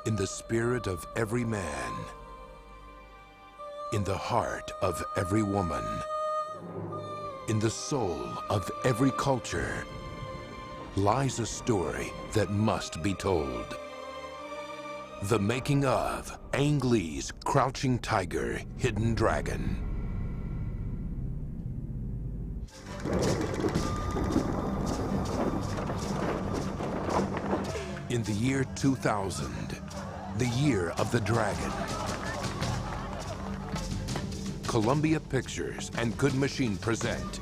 In the spirit of every man, in the heart of every woman, in the soul of every culture, lies a story that must be told. The making of Ang Lee's Crouching Tiger, Hidden Dragon. In the year 2000, the year of the dragon, Columbia Pictures and Good Machine present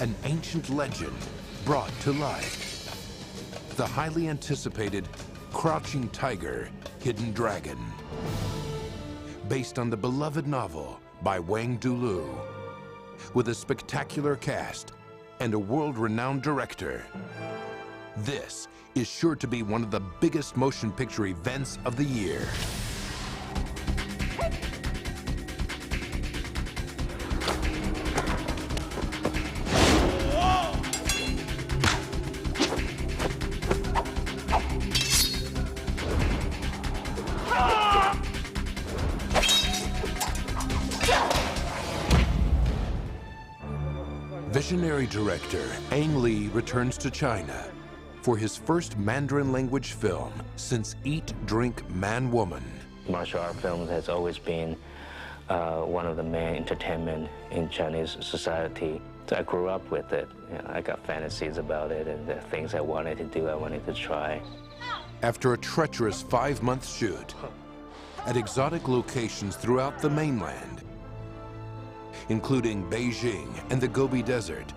an ancient legend brought to life. The highly anticipated Crouching Tiger, Hidden Dragon. Based on the beloved novel by Wang Dulu, with a spectacular cast and a world-renowned director. This is sure to be one of the biggest motion picture events of the year. Visionary director Ang Lee returns to China for his first Mandarin language film since Eat, Drink, Man, Woman. Martial art films has always been one of the main entertainment in Chinese society. So I grew up with it. You know, I got fantasies about it and the things I wanted to do, I wanted to try. After a treacherous 5-month shoot at exotic locations throughout the mainland, including Beijing and the Gobi Desert,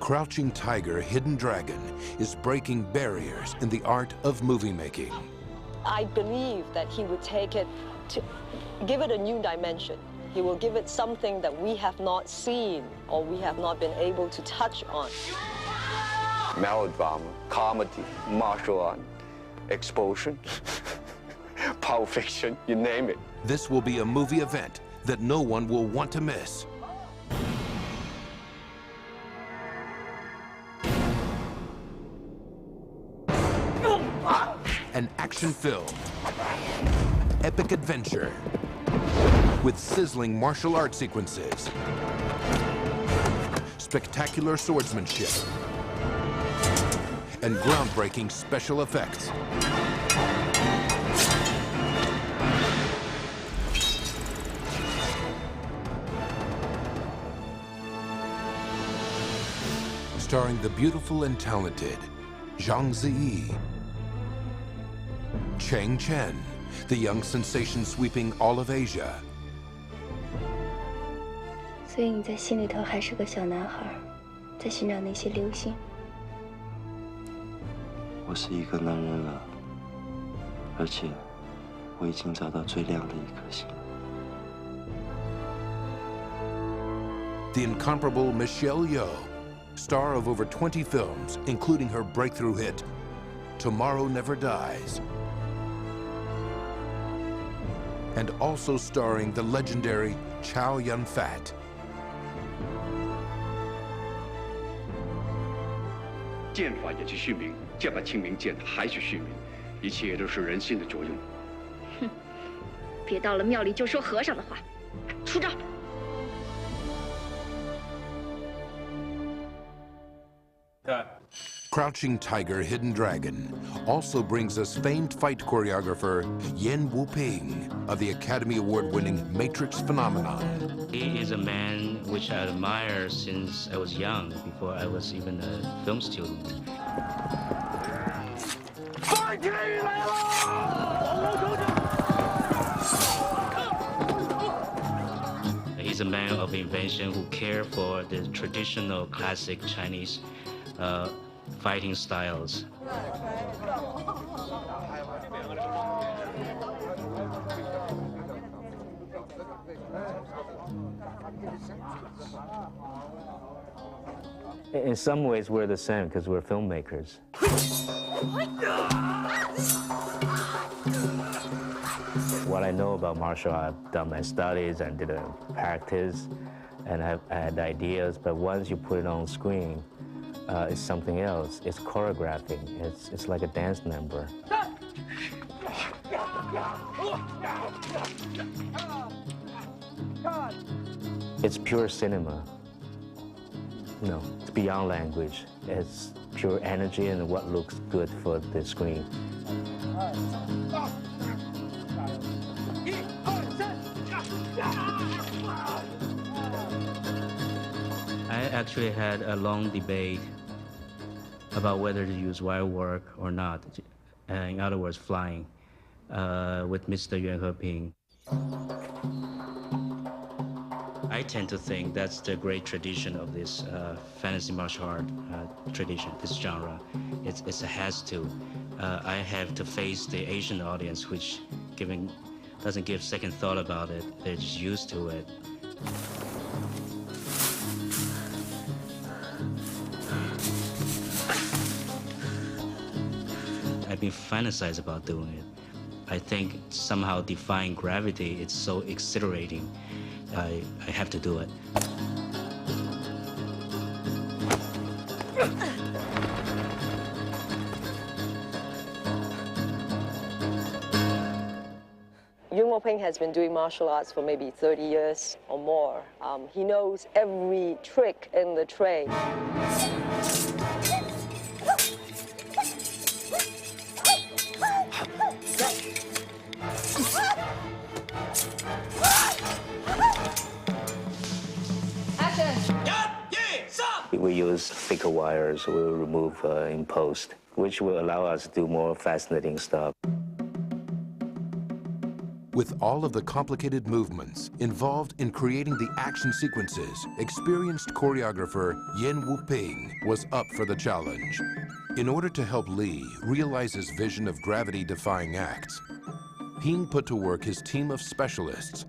Crouching Tiger, Hidden Dragon is breaking barriers in the art of movie making. I believe that he would take it to give it a new dimension. He will give it something that we have not seen or we have not been able to touch on. Melodrama, comedy, martial art, explosion, pulp fiction, you name it. This will be a movie event that no one will want to miss. An action film, epic adventure, with sizzling martial art sequences, spectacular swordsmanship, and groundbreaking special effects. Starring the beautiful and talented Zhang Ziyi, Chang Chen, the young sensation sweeping all of Asia. 所以你在心里头还是个小男孩，在寻找那些流星。我是一个男人了，而且我已经找到最亮的一颗星。The incomparable Michelle Yeoh, star of over 20 films, including her breakthrough hit, Tomorrow Never Dies. And also starring the legendary Chow Yun-fat. 剑法也去续命，剑法清明剑还去续命，一切都是人性的作用。哼，别到了庙里就说和尚的话，出招！ Crouching Tiger, Hidden Dragon also brings us famed fight choreographer Yen Wuping of the Academy Award-winning Matrix Phenomenon. He is a man which I admire since I was young, before I was even a film student. He's a man of invention who cared for the traditional classic Chinese fighting styles. In some ways, we're the same because we're filmmakers. What I know about martial art, I've done my studies and did a practice, and I had ideas, but once you put it on screen, it's something else. It's choreographing. It's like a dance number. It's pure cinema. No, it's beyond language. It's pure energy and what looks good for the screen. I actually had a long debate about whether to use wire work or not. In other words, flying with Mr. Yuan Heping. I tend to think that's the great tradition of this fantasy martial art tradition, this genre. It has to. I have to face the Asian audience, which doesn't give second thought about it. They're just used to it. I've been fantasized about doing it. I think somehow defying gravity, it's so exhilarating. I have to do it. Yuan Heping has been doing martial arts for maybe 30 years or more. He knows every trick in the trade. We use thicker wires we'll remove in post, which will allow us to do more fascinating stuff. With all of the complicated movements involved in creating the action sequences, experienced choreographer Yen Wu-ping was up for the challenge. In order to help Li realize his vision of gravity-defying acts, Ping put to work his team of specialists.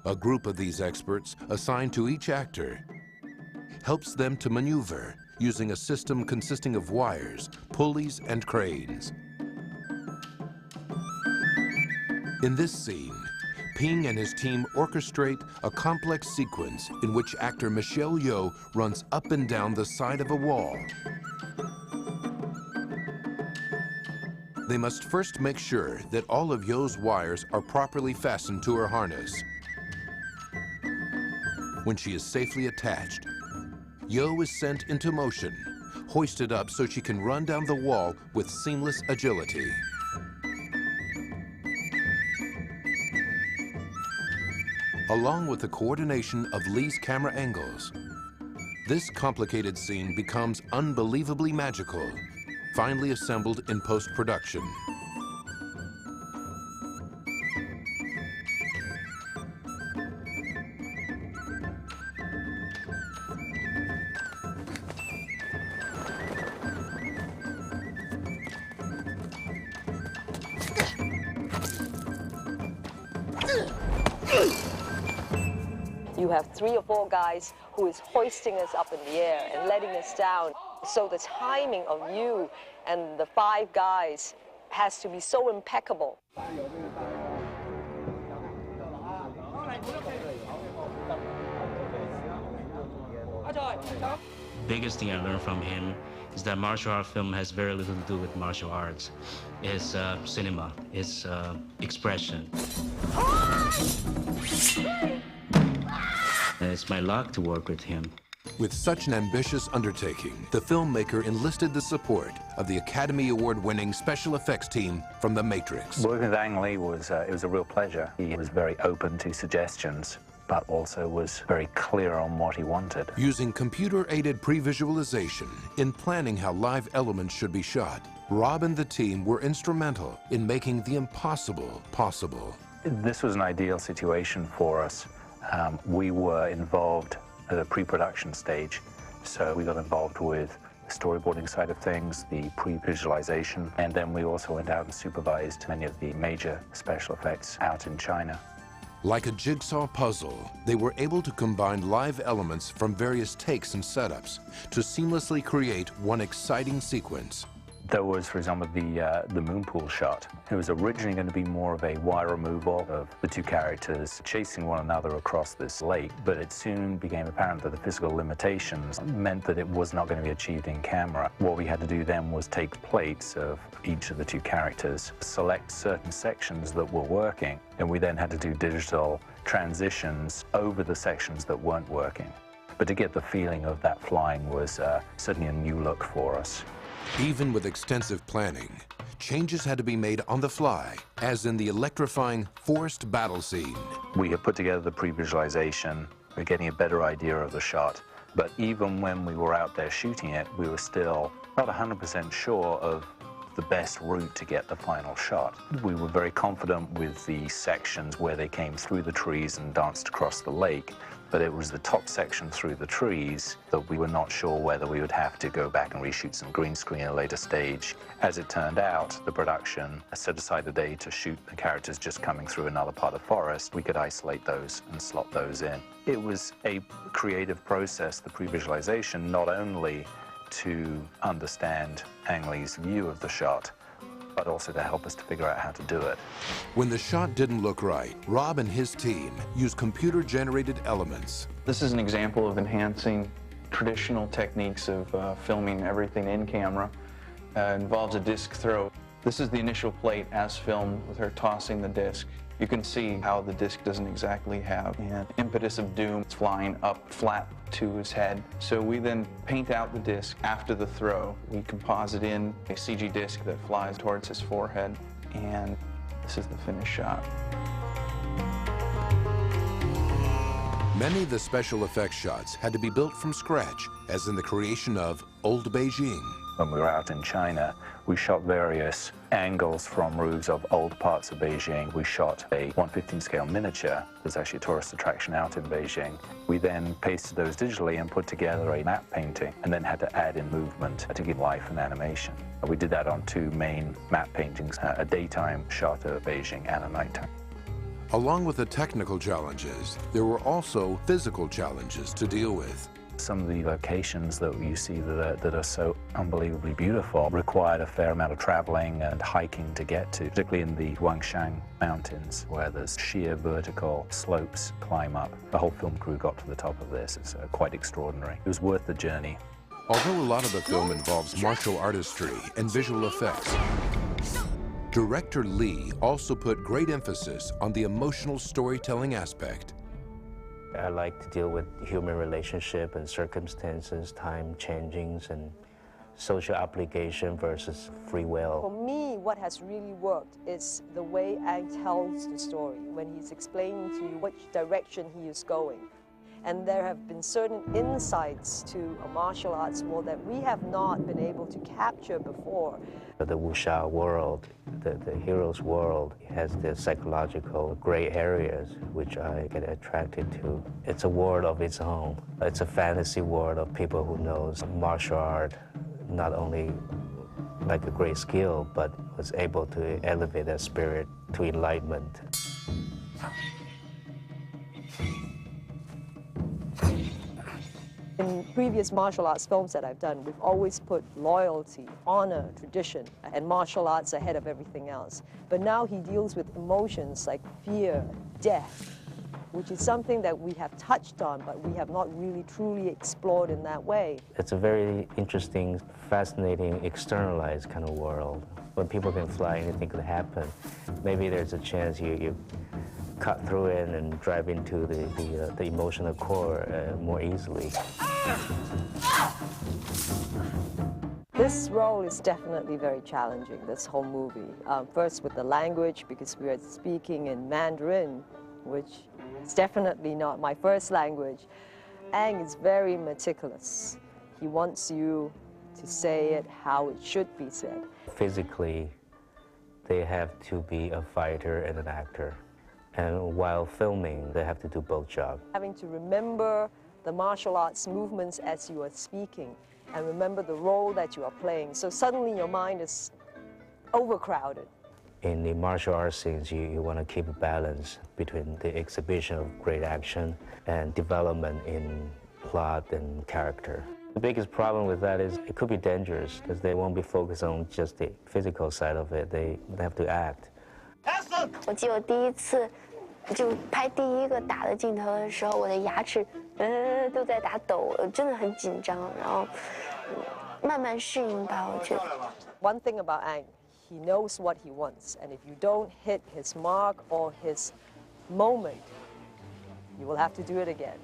A group of these experts assigned to each actor helps them to maneuver using a system consisting of wires, pulleys, and cranes. In this scene, Ping and his team orchestrate a complex sequence in which actor Michelle Yeoh runs up and down the side of a wall. They must first make sure that all of Yeoh's wires are properly fastened to her harness. When she is safely attached, Yeoh is sent into motion, hoisted up so she can run down the wall with seamless agility. Along with the coordination of Li's camera angles, this complicated scene becomes unbelievably magical, finally assembled in post-production. You have 3 or 4 guys who is hoisting us up in the air and letting us down. So the timing of you and the 5 guys has to be so impeccable. Biggest thing I learned from him is that martial art film has very little to do with martial arts. It's cinema, it's expression. And it's my luck to work with him. With such an ambitious undertaking, the filmmaker enlisted the support of the Academy Award-winning special effects team from The Matrix. Working with Ang Lee was a real pleasure. He was very open to suggestions, but also was very clear on what he wanted. Using computer-aided pre-visualization in planning how live elements should be shot, Rob and the team were instrumental in making the impossible possible. This was an ideal situation for us. We were involved at a pre-production stage, so we got involved with the storyboarding side of things, the pre-visualization, and then we also went out and supervised many of the major special effects out in China. Like a jigsaw puzzle, they were able to combine live elements from various takes and setups to seamlessly create one exciting sequence. There was, for example, the moon pool shot. It was originally going to be more of a wire removal of the two characters chasing one another across this lake, but it soon became apparent that the physical limitations meant that it was not going to be achieved in camera. What we had to do then was take plates of each of the two characters, select certain sections that were working, and we then had to do digital transitions over the sections that weren't working. But to get the feeling of that flying was certainly a new look for us. Even with extensive planning, changes had to be made on the fly, as in the electrifying forest battle scene. We had put together the pre-visualization, we were getting a better idea of the shot, but even when we were out there shooting it, we were still not 100% sure of the best route to get the final shot. We were very confident with the sections where they came through the trees and danced across the lake, but it was the top section through the trees that we were not sure whether we would have to go back and reshoot some green screen at a later stage. As it turned out, the production set aside a day to shoot the characters just coming through another part of forest. We could isolate those and slot those in. It was a creative process, the pre-visualization, not only to understand Ang Lee's view of the shot, but also to help us to figure out how to do it. When the shot didn't look right, Rob and his team used computer-generated elements. This is an example of enhancing traditional techniques of filming everything in camera. It involves a disc throw. This is the initial plate as filmed with her tossing the disc. You can see how the disc doesn't exactly have an impetus of doom. It's flying up flat to his head. So we then paint out the disc after the throw. We composite in a CG disc that flies towards his forehead, and this is the finished shot. Many of the special effects shots had to be built from scratch, as in the creation of Old Beijing. When we were out in China, we shot various angles from roofs of old parts of Beijing. We shot a 1/15 scale miniature. There's actually a tourist attraction out in Beijing. We then pasted those digitally and put together a map painting, and then had to add in movement to give life and animation. We did that on two main map paintings, a daytime shot of Beijing and a nighttime. Along with the technical challenges, there were also physical challenges to deal with. Some of the locations that you see that are so unbelievably beautiful required a fair amount of traveling and hiking to get to, particularly in the Huangshan Mountains, where there's sheer vertical slopes climb up. The whole film crew got to the top of this. It's quite extraordinary. It was worth the journey. Although a lot of the film involves martial artistry and visual effects, director Lee also put great emphasis on the emotional storytelling aspect. I like to deal with human relationship and circumstances, time changings, and social obligation versus free will. For me, what has really worked is the way Ang tells the story when he's explaining to you which direction he is going. And there have been certain insights to a martial arts world that we have not been able to capture before. The wuxia world, the hero's world, has the psychological gray areas which I get attracted to. It's a world of its own. It's a fantasy world of people who knows martial art, not only like a great skill, but was able to elevate their spirit to enlightenment. In previous martial arts films that I've done, we've always put loyalty, honor, tradition, and martial arts ahead of everything else. But now he deals with emotions like fear, death, which is something that we have touched on, but we have not really truly explored in that way. It's a very interesting, fascinating, externalized kind of world. When people can fly, anything could happen. Maybe there's a chance you cut through it and drive into the emotional core more easily. This role is definitely very challenging, this whole movie. First with the language, because we are speaking in Mandarin, which is definitely not my first language. Ang is very meticulous. He wants you to say it how it should be said. Physically, they have to be a fighter and an actor. And while filming, they have to do both jobs. Having to remember the martial arts movements as you are speaking and remember the role that you are playing. So suddenly your mind is overcrowded. In the martial arts scenes, you want to keep a balance between the exhibition of great action and development in plot and character. The biggest problem with that is it could be dangerous because they won't be focused on just the physical side of it. They have to act. 我记得我第一次就拍第一个打的镜头的时候，我的牙齿都在打抖，真的很紧张，然后慢慢适应吧，我觉得。One thing about Ang, he knows what he wants, and if you don't hit his mark or his moment, you will have to do it again.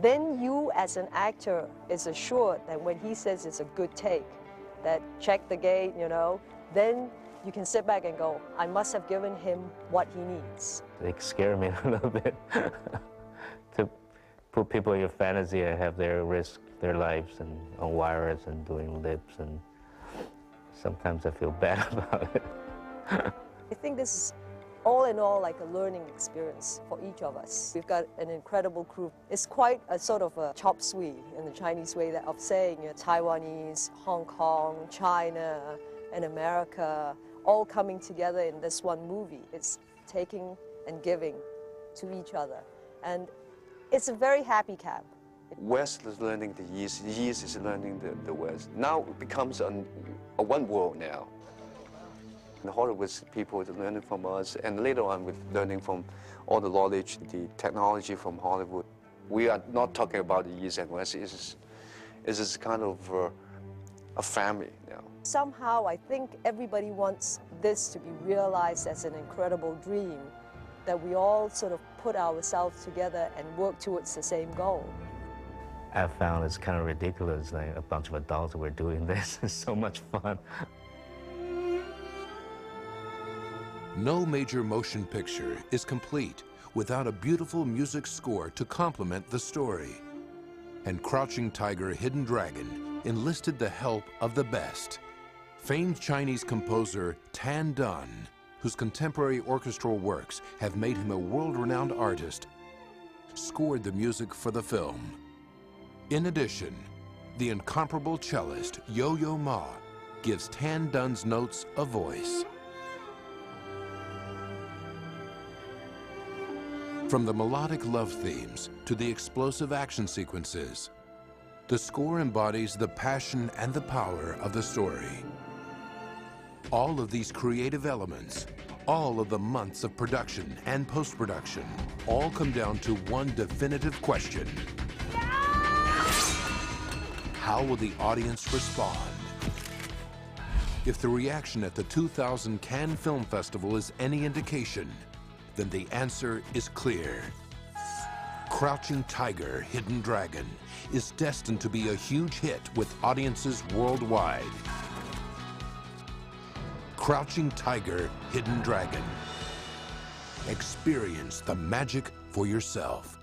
Then you, as an actor, is assured that when he says it's a good take, that check the gate, you know, then you can sit back and go, I must have given him what he needs. They scare me a little bit to put people in your fantasy and have their risk their lives and on wires and doing lips, and sometimes I feel bad about it. I think this is all in all like a learning experience for each of us. We've got an incredible crew. It's quite a sort of a chop suey in the Chinese way of saying, you know, Taiwanese, Hong Kong, China, and America all coming together in this one movie. It's taking and giving to each other. And it's a very happy camp. West is learning the East is learning the West. Now it becomes a one world now. The Hollywood people are learning from us, and later on with learning from all the knowledge, the technology from Hollywood. We are not talking about the East and West. It's kind of a family now. Somehow I think everybody wants this to be realized as an incredible dream, that we all sort of put ourselves together and work towards the same goal. I found it's kind of ridiculous, like a bunch of adults were doing this. It's so much fun. No major motion picture is complete without a beautiful music score to complement the story. And Crouching Tiger, Hidden Dragon enlisted the help of the best. Famed Chinese composer Tan Dun, whose contemporary orchestral works have made him a world-renowned artist, scored the music for the film. In addition, the incomparable cellist Yo-Yo Ma gives Tan Dun's notes a voice. From the melodic love themes to the explosive action sequences, the score embodies the passion and the power of the story. All of these creative elements, all of the months of production and post-production, all come down to one definitive question. How will the audience respond? If the reaction at the 2000 Cannes Film Festival is any indication, then the answer is clear. Crouching Tiger, Hidden Dragon is destined to be a huge hit with audiences worldwide. Crouching Tiger, Hidden Dragon. Experience the magic for yourself.